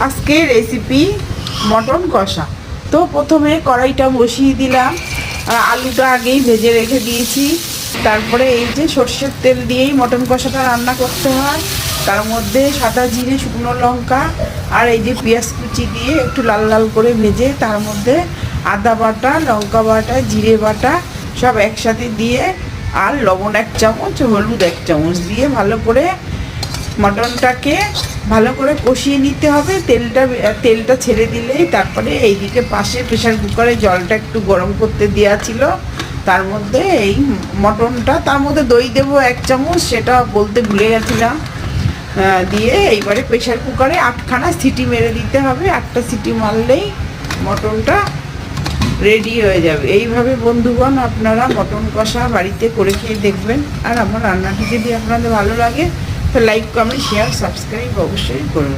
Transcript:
আজকে recipe mutton কষা। তো প্রথমে কড়াইটা বসিয়ে দিলাম, আর আলুটা আগেই ভেজে রেখে দিয়েছি। তারপরে এই যে সর্ষের তেল দিয়েই মটন কষাটা রান্না করতে হয়। তার মধ্যে সাদা জিরে, শুকনো লঙ্কা আর এই যে পেঁয়াজ কুচি দিয়ে একটু লাল লাল করে ভেজে তার মধ্যে আদা বাটা, লঙ্কা বাটা, জিরে বাটা সব একসাথে দিয়ে আর লবণ 1 চামচ, হলুদ 1 চামচ দিয়ে ভালো করে মটনটাকে ভালো করে কষিয়ে নিতে হবে। তেলটা ছেড়ে দিলেই তারপরে এইদিকে পাশে প্রেশার কুকারে জলটা একটু গরম করতে দেওয়া ছিল, তার মধ্যে এই মটনটা, তার মধ্যে দই দেবো 1 চামচ, সেটা বলতে ভুলে গেছিলাম। দিয়ে এইবারে প্রেশার কুকারে 8খানা সিটি মেরে দিতে হবে। 8টা সিটি মারলেই মটনটা রেডি হয়ে যাবে। এইভাবে বন্ধুগণ আপনারা মটন কষা বাড়িতে করে খেয়ে দেখবেন। আর আমার রান্নাটি যদি আপনাদের ভালো লাগে তো লাইক, কমেন্ট, শেয়ার, সাবস্ক্রাইব অবশ্যই করুন।